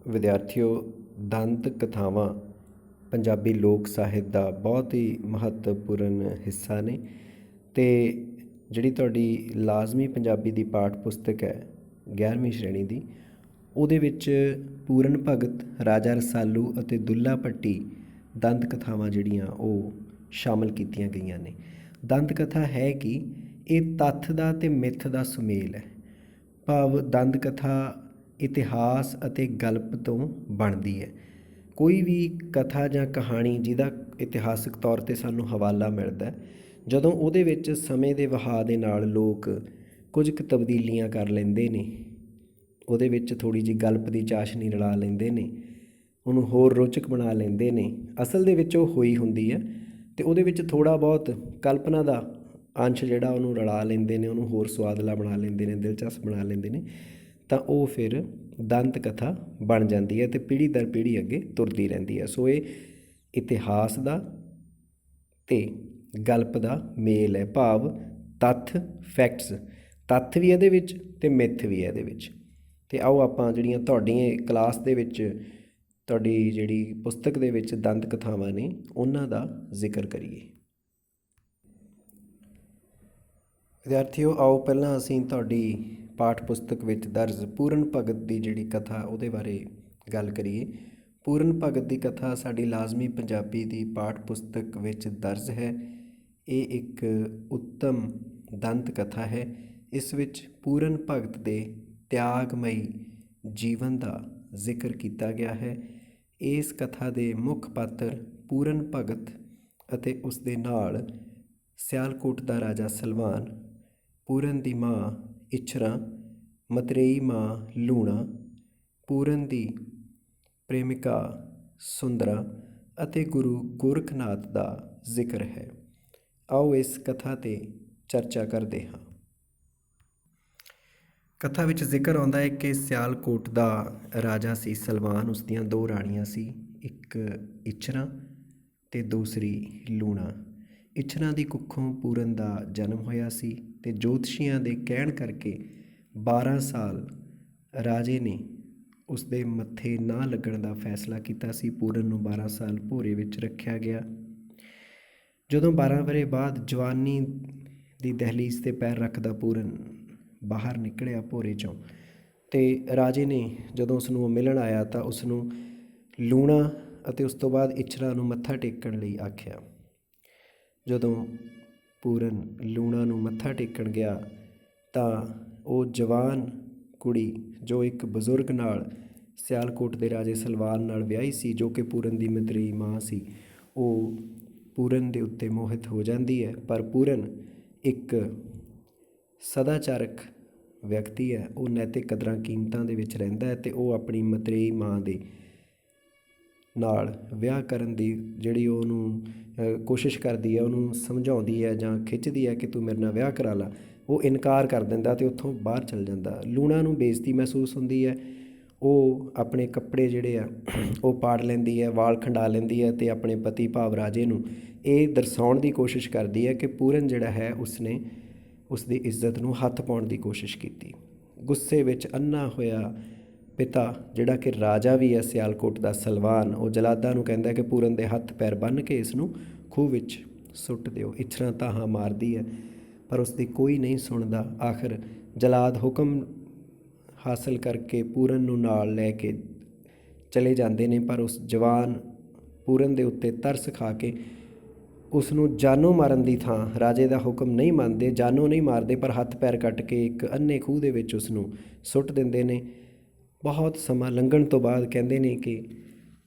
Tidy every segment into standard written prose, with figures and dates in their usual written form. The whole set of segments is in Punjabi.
ਵਿਦਿਆਰਥੀਓ, ਦੰਤ ਕਥਾਵਾਂ ਪੰਜਾਬੀ ਲੋਕ ਸਾਹਿਤ ਦਾ ਬਹੁਤ ਹੀ ਮਹੱਤਵਪੂਰਨ ਹਿੱਸਾ ਨੇ ਅਤੇ ਜਿਹੜੀ ਤੁਹਾਡੀ ਲਾਜ਼ਮੀ ਪੰਜਾਬੀ ਦੀ ਪਾਠ ਪੁਸਤਕ ਹੈ 11ਵੀਂ ਸ਼੍ਰੇਣੀ ਦੀ, ਉਹਦੇ ਵਿੱਚ ਪੂਰਨ ਭਗਤ, ਰਾਜਾ ਰਸਾਲੂ ਅਤੇ ਦੁੱਲਾ ਭੱਟੀ ਦੰਤ ਕਥਾਵਾਂ ਜਿਹੜੀਆਂ ਉਹ ਸ਼ਾਮਲ ਕੀਤੀਆਂ ਗਈਆਂ ਨੇ। ਦੰਤ ਕਥਾ ਹੈ ਕਿ ਇਹ ਤੱਥ ਦਾ ਅਤੇ ਮਿੱਥ ਦਾ ਸੁਮੇਲ ਹੈ। ਭਾਵ ਦੰਦ ਕਥਾ ਇਤਿਹਾਸ ਅਤੇ ਗਲਪ ਤੋਂ ਬਣਦੀ ਹੈ। ਕੋਈ ਵੀ ਕਥਾ ਜਾਂ ਕਹਾਣੀ ਜਿਹਦਾ ਇਤਿਹਾਸਕ ਤੌਰ 'ਤੇ ਸਾਨੂੰ ਹਵਾਲਾ ਮਿਲਦਾ, ਜਦੋਂ ਉਹਦੇ ਵਿੱਚ ਸਮੇਂ ਦੇ ਵਹਾਅ ਦੇ ਨਾਲ ਲੋਕ ਕੁਝ ਕੁ ਤਬਦੀਲੀਆਂ ਕਰ ਲੈਂਦੇ ਨੇ, ਉਹਦੇ ਵਿੱਚ ਥੋੜ੍ਹੀ ਜਿਹੀ ਗਲਪ ਦੀ ਚਾਸ਼ਨੀ ਰਲਾ ਲੈਂਦੇ ਨੇ, ਉਹਨੂੰ ਹੋਰ ਰੋਚਕ ਬਣਾ ਲੈਂਦੇ ਨੇ। ਅਸਲ ਦੇ ਵਿੱਚ ਉਹ ਹੋਈ ਹੁੰਦੀ ਹੈ ਅਤੇ ਉਹਦੇ ਵਿੱਚ ਥੋੜ੍ਹਾ ਬਹੁਤ ਕਲਪਨਾ ਦਾ ਅੰਸ਼ ਜਿਹੜਾ ਉਹਨੂੰ ਰਲਾ ਲੈਂਦੇ ਨੇ, ਉਹਨੂੰ ਹੋਰ ਸੁਆਦਲਾ ਬਣਾ ਲੈਂਦੇ ਨੇ, ਦਿਲਚਸਪ ਬਣਾ ਲੈਂਦੇ ਨੇ, ਤਾਂ ਉਹ ਫਿਰ ਦੰਤ ਕਥਾ ਬਣ ਜਾਂਦੀ ਹੈ ਅਤੇ ਪੀੜ੍ਹੀ ਦਰ ਪੀੜ੍ਹੀ ਅੱਗੇ ਤੁਰਦੀ ਰਹਿੰਦੀ ਹੈ। ਸੋ ਇਹ ਇਤਿਹਾਸ ਦਾ ਅਤੇ ਗਲਪ ਦਾ ਮੇਲ ਹੈ। ਭਾਵ ਤੱਥ, ਫੈਕਟਸ, ਤੱਥ ਵੀ ਇਹਦੇ ਵਿੱਚ ਅਤੇ ਮਿੱਥ ਵੀ ਇਹਦੇ ਵਿੱਚ। ਅਤੇ ਆਓ ਆਪਾਂ ਜਿਹੜੀਆਂ ਤੁਹਾਡੀਆਂ ਕਲਾਸ ਦੇ ਵਿੱਚ, ਤੁਹਾਡੀ ਜਿਹੜੀ ਪੁਸਤਕ ਦੇ ਵਿੱਚ ਦੰਤ ਕਥਾਵਾਂ ਨੇ, ਉਹਨਾਂ ਦਾ ਜ਼ਿਕਰ ਕਰੀਏ। ਵਿਦਿਆਰਥੀਓ, ਆਓ ਪਹਿਲਾਂ ਅਸੀਂ ਤੁਹਾਡੀ ਪਾਠ ਪੁਸਤਕ ਵਿੱਚ ਦਰਜ ਪੂਰਨ ਭਗਤ ਦੀ ਜਿਹੜੀ ਕਥਾ ਉਹਦੇ ਬਾਰੇ ਗੱਲ ਕਰੀਏ। ਪੂਰਨ ਭਗਤ ਦੀ ਕਥਾ ਸਾਡੀ ਲਾਜ਼ਮੀ ਪੰਜਾਬੀ ਦੀ ਪਾਠ ਪੁਸਤਕ ਵਿੱਚ ਦਰਜ ਹੈ। ਇਹ ਇੱਕ ਉੱਤਮ ਦੰਤ ਕਥਾ ਹੈ। ਇਸ ਵਿੱਚ ਪੂਰਨ ਭਗਤ ਦੇ ਤਿਆਗਮਈ ਜੀਵਨ ਦਾ ਜ਼ਿਕਰ ਕੀਤਾ ਗਿਆ ਹੈ। ਇਸ ਕਥਾ ਦੇ ਮੁੱਖ ਪਾਤਰ ਪੂਰਨ ਭਗਤ ਅਤੇ ਉਸ ਦੇ ਨਾਲ ਸਿਆਲਕੋਟ ਦਾ ਰਾਜਾ ਸਲਵਾਨ, ਪੂਰਨ ਦੀ ਮਾਂ ਇੱਛਰਾਂ, ਮਤਰੇਈ ਮਾਂ ਲੂਣਾ, ਪੂਰਨ ਦੀ ਪ੍ਰੇਮਿਕਾ ਸੁੰਦਰਾ ਅਤੇ ਗੁਰੂ ਗੋਰਖਨਾਥ ਦਾ ਜ਼ਿਕਰ ਹੈ। ਆਓ ਇਸ ਕਥਾ 'ਤੇ ਚਰਚਾ ਕਰਦੇ ਹਾਂ। ਕਥਾ ਵਿੱਚ ਜ਼ਿਕਰ ਆਉਂਦਾ ਹੈ ਕਿ ਸਿਆਲਕੋਟ ਦਾ ਰਾਜਾ ਸੀ ਸਲਵਾਨ, ਉਸ ਦੀਆਂ ਦੋ ਰਾਣੀਆਂ ਸੀ, ਇੱਕ ਇੱਛਰਾਂ ਅਤੇ ਦੂਸਰੀ ਲੂਣਾ। ਇੱਛਰਾਂ ਦੀ ਕੁੱਖੋਂ ਪੂਰਨ ਦਾ ਜਨਮ ਹੋਇਆ ਸੀ ਅਤੇ ਜੋਤਸ਼ੀਆਂ ਦੇ ਕਹਿਣ ਕਰਕੇ 12 ਸਾਲ ਰਾਜੇ ਨੇ ਉਸ ਦੇ ਮੱਥੇ ਨਾ ਲੱਗਣ ਦਾ ਫੈਸਲਾ ਕੀਤਾ ਸੀ। ਪੂਰਨ ਨੂੰ 12 ਸਾਲ ਭੋਰੇ ਵਿੱਚ ਰੱਖਿਆ ਗਿਆ। ਜਦੋਂ 12 ਵਰ੍ਹੇ ਬਾਅਦ ਜਵਾਨੀ ਦੀ ਦਹਿਲੀਜ਼ 'ਤੇ ਪੈਰ ਰੱਖਦਾ ਪੂਰਨ ਬਾਹਰ ਨਿਕਲਿਆ ਭੋਰੇ 'ਚੋਂ, ਅਤੇ ਰਾਜੇ ਨੇ ਜਦੋਂ ਉਸ ਨੂੰ ਮਿਲਣ ਆਇਆ ਤਾਂ ਉਸ ਨੂੰ ਲੂਣਾ ਅਤੇ ਉਸ ਤੋਂ ਬਾਅਦ ਇੱਛਰਾਂ ਨੂੰ ਮੱਥਾ ਟੇਕਣ ਲਈ ਆਖਿਆ। ਜਦੋਂ ਪੂਰਨ ਲੂਣਾ ਨੂੰ ਮੱਥਾ ਟੇਕਣ ਗਿਆ ਤਾਂ ਉਹ ਜਵਾਨ ਕੁੜੀ, ਜੋ ਇੱਕ ਬਜ਼ੁਰਗ ਨਾਲ, ਸਿਆਲਕੋਟ ਦੇ ਰਾਜੇ ਸਲਵਾਨ ਨਾਲ ਵਿਆਹੀ ਸੀ, ਜੋ ਕਿ ਪੂਰਨ ਦੀ ਮਤਰੇਈ ਮਾਂ ਸੀ, ਉਹ ਪੂਰਨ ਦੇ ਉੱਤੇ ਮੋਹਿਤ ਹੋ ਜਾਂਦੀ ਹੈ। ਪਰ ਪੂਰਨ ਇੱਕ ਸਦਾਚਾਰਕ ਵਿਅਕਤੀ ਹੈ, ਉਹ ਨੈਤਿਕ ਕਦਰਾਂ ਕੀਮਤਾਂ ਦੇ ਵਿੱਚ ਰਹਿੰਦਾ ਹੈ ਅਤੇ ਉਹ ਆਪਣੀ ਮਤਰੇਈ ਮਾਂ ਦੇ ਨਾਲ ਵਿਆਹ ਕਰਨ ਦੀ ਜਿਹੜੀ ਉਹਨੂੰ ਕੋਸ਼ਿਸ਼ ਕਰਦੀ ਹੈ, ਉਹਨੂੰ ਸਮਝਾਉਂਦੀ ਹੈ ਜਾਂ ਖਿੱਚਦੀ ਹੈ ਕਿ ਤੂੰ ਮੇਰੇ ਨਾਲ ਵਿਆਹ ਕਰਾ ਲਾ, ਉਹ ਇਨਕਾਰ ਕਰ ਦਿੰਦਾ ਅਤੇ ਉੱਥੋਂ ਬਾਹਰ ਚਲ ਜਾਂਦਾ। ਲੂਣਾ ਨੂੰ ਬੇਇੱਜ਼ਤੀ ਮਹਿਸੂਸ ਹੁੰਦੀ ਹੈ। ਉਹ ਆਪਣੇ ਕੱਪੜੇ ਜਿਹੜੇ ਆ ਉਹ ਪਾੜ ਲੈਂਦੀ ਹੈ, ਵਾਲ ਖੰਡਾ ਲੈਂਦੀ ਹੈ ਅਤੇ ਆਪਣੇ ਪਤੀ ਭਾਵ ਰਾਜੇ ਨੂੰ ਇਹ ਦਰਸਾਉਣ ਦੀ ਕੋਸ਼ਿਸ਼ ਕਰਦੀ ਹੈ ਕਿ ਪੂਰਨ ਜਿਹੜਾ ਹੈ ਉਸਨੇ ਉਸ ਦੀ ਇੱਜ਼ਤ ਨੂੰ ਹੱਥ ਪਾਉਣ ਦੀ ਕੋਸ਼ਿਸ਼ ਕੀਤੀ। ਗੁੱਸੇ ਵਿੱਚ ਅੰਨ੍ਹਾ ਹੋਇਆ ਪਿਤਾ, ਜਿਹੜਾ ਕਿ ਰਾਜਾ ਵੀ ਹੈ ਸਿਆਲਕੋਟ ਦਾ ਸਲਵਾਨ, ਉਹ ਜਲਾਦਾਂ ਨੂੰ ਕਹਿੰਦਾ ਕਿ ਪੂਰਨ ਦੇ ਹੱਥ ਪੈਰ ਬੰਨ੍ਹ ਕੇ ਇਸ ਨੂੰ ਖੂਹ ਵਿੱਚ ਸੁੱਟ ਦਿਓ। ਇੱਛਰਾਂ ਧਾਹਾਂ ਮਾਰਦੀ ਹੈ ਪਰ ਉਸ ਦੀ ਕੋਈ ਨਹੀਂ ਸੁਣਦਾ। ਆਖਿਰ ਜਲਾਦ ਹੁਕਮ ਹਾਸਲ ਕਰਕੇ ਪੂਰਨ ਨੂੰ ਨਾਲ ਲੈ ਕੇ ਚਲੇ ਜਾਂਦੇ ਨੇ, ਪਰ ਉਸ ਜਵਾਨ ਪੂਰਨ ਦੇ ਉੱਤੇ ਤਰਸ ਖਾ ਕੇ ਉਸ ਨੂੰ ਜਾਨੋਂ ਮਾਰਨ ਦੀ ਥਾਂ ਰਾਜੇ ਦਾ ਹੁਕਮ ਨਹੀਂ ਮੰਨਦੇ, ਜਾਨੋਂ ਨਹੀਂ ਮਾਰਦੇ, ਪਰ ਹੱਥ ਪੈਰ ਕੱਟ ਕੇ ਇੱਕ ਅੰਨ੍ਹੇ ਖੂਹ ਦੇ ਵਿੱਚ ਉਸ ਨੂੰ ਸੁੱਟ ਦਿੰਦੇ ਨੇ। ਬਹੁਤ ਸਮਾਂ ਲੰਘਣ ਤੋਂ ਬਾਅਦ ਕਹਿੰਦੇ ਨੇ ਕਿ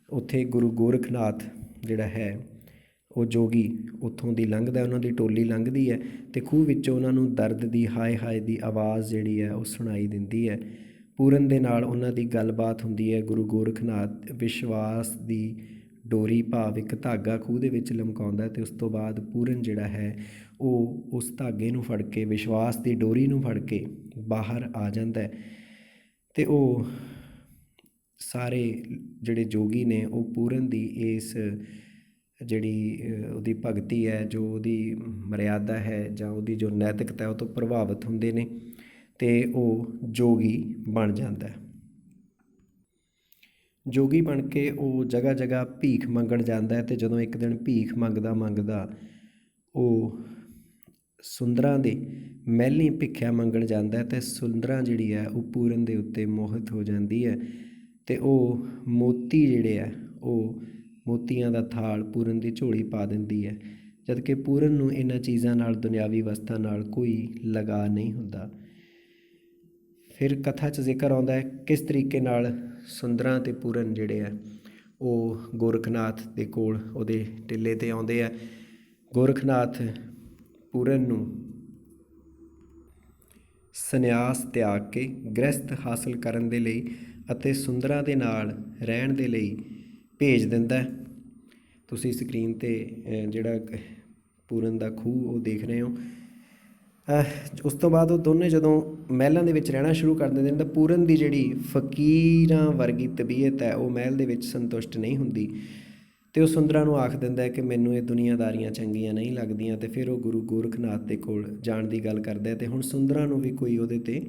ਉੱਥੇ ਗੁਰੂ ਗੋਰਖਨਾਥ ਜਿਹੜਾ ਹੈ ਉਹ ਜੋਗੀ ਉੱਥੋਂ ਦੀ ਲੰਘਦਾ, ਉਹਨਾਂ ਦੀ ਟੋਲੀ ਲੰਘਦੀ ਹੈ ਅਤੇ ਖੂਹ ਵਿੱਚੋਂ ਉਹਨਾਂ ਨੂੰ ਦਰਦ ਦੀ ਹਾਏ ਹਾਏ ਦੀ ਆਵਾਜ਼ ਜਿਹੜੀ ਹੈ ਉਹ ਸੁਣਾਈ ਦਿੰਦੀ ਹੈ। ਪੂਰਨ ਦੇ ਨਾਲ ਉਹਨਾਂ ਦੀ ਗੱਲਬਾਤ ਹੁੰਦੀ ਹੈ। ਗੁਰੂ ਗੋਰਖਨਾਥ ਵਿਸ਼ਵਾਸ ਦੀ ਡੋਰੀ ਭਾਵ ਇੱਕ ਧਾਗਾ ਖੂਹ ਦੇ ਵਿੱਚ ਲਮਕਾਉਂਦਾ ਅਤੇ ਉਸ ਤੋਂ ਬਾਅਦ ਪੂਰਨ ਜਿਹੜਾ ਹੈ ਉਹ ਉਸ ਧਾਗੇ ਨੂੰ ਫੜ ਕੇ, ਵਿਸ਼ਵਾਸ ਦੀ ਡੋਰੀ ਨੂੰ ਫੜ ਕੇ ਬਾਹਰ ਆ ਜਾਂਦਾ ਅਤੇ ਉਹ ਸਾਰੇ ਜਿਹੜੇ ਜੋਗੀ ਨੇ ਉਹ ਪੂਰਨ ਦੀ ਇਸ ਜਿਹੜੀ ਉਹਦੀ ਭਗਤੀ ਹੈ, ਜੋ ਉਹਦੀ ਮਰਿਆਦਾ ਹੈ ਜਾਂ ਉਹਦੀ ਜੋ ਨੈਤਿਕਤਾ ਹੈ, ਉਹ ਤੋਂ ਪ੍ਰਭਾਵਿਤ ਹੁੰਦੇ ਨੇ ਅਤੇ ਉਹ ਜੋਗੀ ਬਣ ਜਾਂਦਾ। ਜੋਗੀ ਬਣ ਕੇ ਉਹ ਜਗ੍ਹਾ ਜਗ੍ਹਾ ਭੀਖ ਮੰਗਣ ਜਾਂਦਾ ਹੈ ਅਤੇ ਜਦੋਂ ਇੱਕ ਦਿਨ ਭੀਖ ਮੰਗਦਾ ਮੰਗਦਾ ਉਹ ਸੁੰਦਰਾਂ ਦੇ ਮਹਿਲੀਂ ਭਿੱਖਿਆ ਮੰਗਣ ਜਾਂਦਾ ਅਤੇ ਸੁੰਦਰਾਂ ਜਿਹੜੀ ਹੈ ਉਹ ਪੂਰਨ ਦੇ ਉੱਤੇ ਮੋਹਿਤ ਹੋ ਜਾਂਦੀ ਹੈ ਅਤੇ ਉਹ ਮੋਤੀ ਜਿਹੜੇ ਆ ਉਹ ਮੋਤੀਆਂ ਦਾ ਥਾਲ ਪੂਰਨ ਦੀ ਝੋਲੀ ਪਾ ਦਿੰਦੀ ਹੈ, ਜਦ ਕਿ ਪੂਰਨ ਨੂੰ ਇਹਨਾਂ ਚੀਜ਼ਾਂ ਨਾਲ ਦੁਨਿਆਵੀ ਵਸਤਾਂ ਨਾਲ ਕੋਈ ਲਗਾਅ ਨਹੀਂ ਹੁੰਦਾ। ਫਿਰ ਕਥਾ 'ਚ ਜ਼ਿਕਰ ਆਉਂਦਾ ਹੈ ਕਿਸ ਤਰੀਕੇ ਨਾਲ ਸੁੰਦਰਾਂ ਅਤੇ ਪੂਰਨ ਜਿਹੜੇ ਆ ਉਹ ਗੋਰਖਨਾਥ ਦੇ ਕੋਲ ਉਹਦੇ ਟਿੱਲੇ 'ਤੇ ਆਉਂਦੇ ਆ। ਗੋਰਖਨਾਥ ਪੂਰਨ ਨੂੰ ਸੰਨਿਆਸ ਤਿਆਗ ਕੇ ਗ੍ਰਹਿਸਥ ਹਾਸਲ ਕਰਨ ਦੇ ਲਈ ਅਤੇ ਸੁੰਦਰਾਂ ਦੇ ਨਾਲ ਰਹਿਣ ਦੇ ਲਈ ਭੇਜ ਦਿੰਦਾ। ਤੁਸੀਂ ਸਕਰੀਨ 'ਤੇ ਜਿਹੜਾ ਪੂਰਨ ਦਾ ਖੂਹ ਉਹ ਦੇਖ ਰਹੇ ਹੋ। ਉਸ ਤੋਂ ਬਾਅਦ ਉਹ ਦੋਨੇ ਜਦੋਂ ਮਹਿਲਾਂ ਦੇ ਵਿੱਚ ਰਹਿਣਾ ਸ਼ੁਰੂ ਕਰ ਦਿੰਦੇ ਨੇ ਤਾਂ ਪੂਰਨ ਦੀ ਜਿਹੜੀ ਫਕੀਰਾਂ ਵਰਗੀ ਤਬੀਅਤ ਹੈ ਉਹ ਮਹਿਲ ਦੇ ਵਿੱਚ ਸੰਤੁਸ਼ਟ ਨਹੀਂ ਹੁੰਦੀ ਅਤੇ ਉਹ ਸੁੰਦਰਾਂ ਨੂੰ ਆਖ ਦਿੰਦਾ ਹੈ ਕਿ ਮੈਨੂੰ ਇਹ ਦੁਨੀਆਦਾਰੀਆਂ ਚੰਗੀਆਂ ਨਹੀਂ ਲੱਗਦੀਆਂ ਅਤੇ ਫਿਰ ਉਹ ਗੁਰੂ ਗੋਰਖਨਾਥ ਦੇ ਕੋਲ ਜਾਣ ਦੀ ਗੱਲ ਕਰਦਾ ਅਤੇ ਹੁਣ ਸੁੰਦਰਾਂ ਨੂੰ ਵੀ ਕੋਈ ਉਹਦੇ 'ਤੇ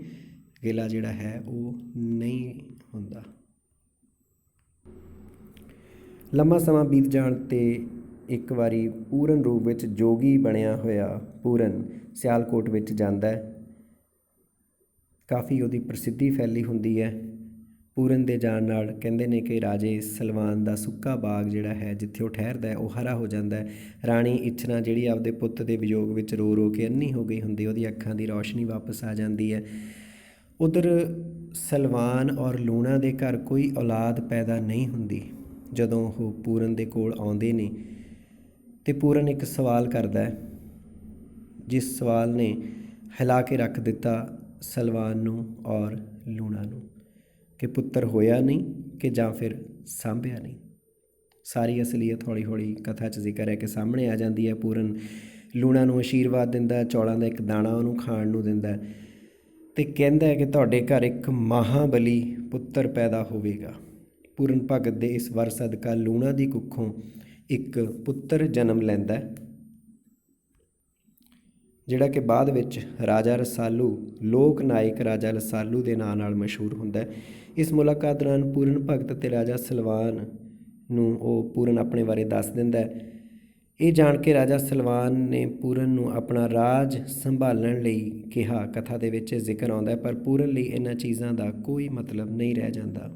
ਗਿਲਾ ਜਿਹੜਾ ਹੈ ਉਹ ਨਹੀਂ ਹੁੰਦਾ। ਲੰਮਾ ਸਮਾਂ ਬੀਤ ਜਾਣ 'ਤੇ ਇੱਕ ਵਾਰੀ ਪੂਰਨ ਰੂਪ ਵਿੱਚ ਜੋਗੀ ਬਣਿਆ ਹੋਇਆ ਪੂਰਨ ਸਿਆਲਕੋਟ ਵਿੱਚ ਜਾਂਦਾ ਹੈ। ਕਾਫੀ ਉਹਦੀ ਪ੍ਰਸਿੱਧੀ ਫੈਲੀ ਹੁੰਦੀ ਹੈ। ਪੂਰਨ ਦੇ ਜਾਣ ਨਾਲ ਕਹਿੰਦੇ ਨੇ ਕਿ ਰਾਜੇ ਸਲਵਾਨ ਦਾ ਸੁੱਕਾ ਬਾਗ ਜਿਹੜਾ ਹੈ ਜਿੱਥੇ ਉਹ ਠਹਿਰਦਾ ਹੈ ਉਹ ਹਰਾ ਹੋ ਜਾਂਦਾ ਹੈ। ਰਾਣੀ ਇੱਛਰਾਂ ਜਿਹੜੀ ਆਪਦੇ ਪੁੱਤ ਦੇ ਵਿਯੋਗ ਵਿੱਚ ਰੋ ਰੋ ਕੇ ਅੰਨ੍ਹੀ ਹੋ ਗਈ ਹੁੰਦੀ, ਉਹਦੀ ਅੱਖਾਂ ਦੀ ਰੌਸ਼ਨੀ ਵਾਪਸ ਆ ਜਾਂਦੀ ਹੈ। ਉੱਧਰ ਸਲਵਾਨ ਔਰ ਲੂਣਾ ਦੇ ਘਰ ਕੋਈ ਔਲਾਦ ਪੈਦਾ ਨਹੀਂ ਹੁੰਦੀ। ਜਦੋਂ ਉਹ ਪੂਰਨ ਦੇ ਕੋਲ ਆਉਂਦੇ ਨੇ ਅਤੇ ਪੂਰਨ ਇੱਕ ਸਵਾਲ ਕਰਦਾ ਹੈ ਜਿਸ ਸਵਾਲ ਨੇ ਹਿਲਾ ਕੇ ਰੱਖ ਦਿੱਤਾ ਸਲਵਾਨ ਨੂੰ ਔਰ ਲੂਣਾ ਨੂੰ ਕਿ ਪੁੱਤਰ ਹੋਇਆ ਨਹੀਂ ਕਿ ਜਾਂ ਫਿਰ ਸਾਂਭਿਆ ਨਹੀਂ। ਸਾਰੀ ਅਸਲੀਅਤ ਹੌਲੀ ਹੌਲੀ ਕਥਾ 'ਚ ਜ਼ਿਕਰ ਹੈ ਕਿ ਸਾਹਮਣੇ ਆ ਜਾਂਦੀ ਹੈ। ਪੂਰਨ ਲੂਣਾ ਨੂੰ ਆਸ਼ੀਰਵਾਦ ਦਿੰਦਾ, ਚੌਲਾਂ ਦਾ ਇੱਕ ਦਾਣਾ ਉਹਨੂੰ ਖਾਣ ਨੂੰ ਦਿੰਦਾ ਅਤੇ ਕਹਿੰਦਾ ਹੈ ਕਿ ਤੁਹਾਡੇ ਘਰ ਇੱਕ ਮਹਾਬਲੀ ਪੁੱਤਰ ਪੈਦਾ ਹੋਵੇਗਾ। ਪੂਰਨ ਭਗਤ ਦੇ ਇਸ ਵਰ ਸਦਕਾ ਲੂਣਾ ਦੀ ਕੁੱਖੋਂ ਇੱਕ ਪੁੱਤਰ ਜਨਮ ਲੈਂਦਾ ਜਿਹੜਾ ਕਿ ਬਾਅਦ ਵਿੱਚ ਰਾਜਾ ਰਸਾਲੂ, ਲੋਕ ਨਾਇਕ ਰਾਜਾ ਰਸਾਲੂ ਦੇ ਨਾਂ ਨਾਲ ਮਸ਼ਹੂਰ ਹੁੰਦਾ। ਇਸ ਮੁਲਾਕਾਤ ਦੌਰਾਨ ਪੂਰਨ ਭਗਤ ਅਤੇ ਰਾਜਾ ਸਲਵਾਨ ਨੂੰ ਉਹ ਪੂਰਨ ਆਪਣੇ ਬਾਰੇ ਦੱਸ ਦਿੰਦਾ। ਇਹ ਜਾਣ ਕੇ ਰਾਜਾ ਸਲਵਾਨ ਨੇ ਪੂਰਨ ਨੂੰ ਆਪਣਾ ਰਾਜ ਸੰਭਾਲਣ ਲਈ ਕਿਹਾ। ਕਥਾ ਦੇ ਵਿੱਚ ਜ਼ਿਕਰ ਆਉਂਦਾ ਪਰ ਪੂਰਨ ਲਈ ਇਹਨਾਂ ਚੀਜ਼ਾਂ ਦਾ ਕੋਈ ਮਤਲਬ ਨਹੀਂ ਰਹਿ ਜਾਂਦਾ।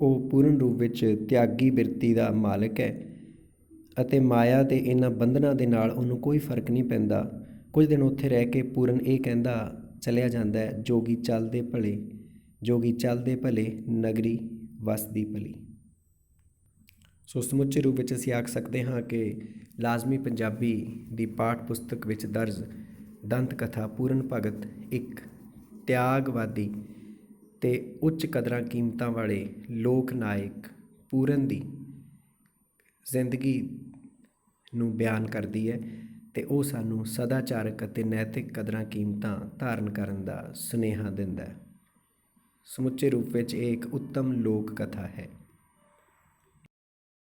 ਉਹ ਪੂਰਨ ਰੂਪ ਵਿੱਚ ਤਿਆਗੀ ਬਿਰਤੀ ਦਾ ਮਾਲਕ ਹੈ ਅਤੇ ਮਾਇਆ ਦੇ ਇਹਨਾਂ ਬੰਧਨਾਂ ਦੇ ਨਾਲ ਉਹਨੂੰ ਕੋਈ ਫਰਕ ਨਹੀਂ ਪੈਂਦਾ। ਕੁਝ ਦਿਨ ਉੱਥੇ ਰਹਿ ਕੇ ਪੂਰਨ ਇਹ ਕਹਿੰਦਾ ਚਲਿਆ ਜਾਂਦਾ ਹੈ, ਜੋਗੀ ਚੱਲਦੇ ਭਲੇ, ਜੋਗੀ ਚੱਲਦੇ ਭਲੇ, ਨਗਰੀ ਵਸਦੀ ਭਲੀ। ਸੋ ਸਮੁੱਚੇ ਰੂਪ ਵਿੱਚ ਅਸੀਂ ਆਖ ਸਕਦੇ ਹਾਂ ਕਿ ਲਾਜ਼ਮੀ ਪੰਜਾਬੀ ਦੀ ਪਾਠ ਪੁਸਤਕ ਵਿੱਚ ਦਰਜ ਦੰਤ ਕਥਾ ਪੂਰਨ ਭਗਤ ਇੱਕ ਤਿਆਗਵਾਦੀ ਅਤੇ ਉੱਚ ਕਦਰਾਂ ਕੀਮਤਾਂ ਵਾਲੇ ਲੋਕ ਨਾਇਕ ਪੂਰਨ ਦੀ ਜ਼ਿੰਦਗੀ ਨੂੰ ਬਿਆਨ ਕਰਦੀ ਹੈ ਅਤੇ ਉਹ ਸਾਨੂੰ ਸਦਾਚਾਰਕ ਅਤੇ ਨੈਤਿਕ ਕਦਰਾਂ ਕੀਮਤਾਂ ਧਾਰਨ ਕਰਨ ਦਾ ਸੁਨੇਹਾ ਦਿੰਦਾ ਹੈ। ਸਮੁੱਚੇ ਰੂਪ ਵਿੱਚ ਇਹ ਇੱਕ ਉੱਤਮ ਲੋਕ ਕਥਾ ਹੈ।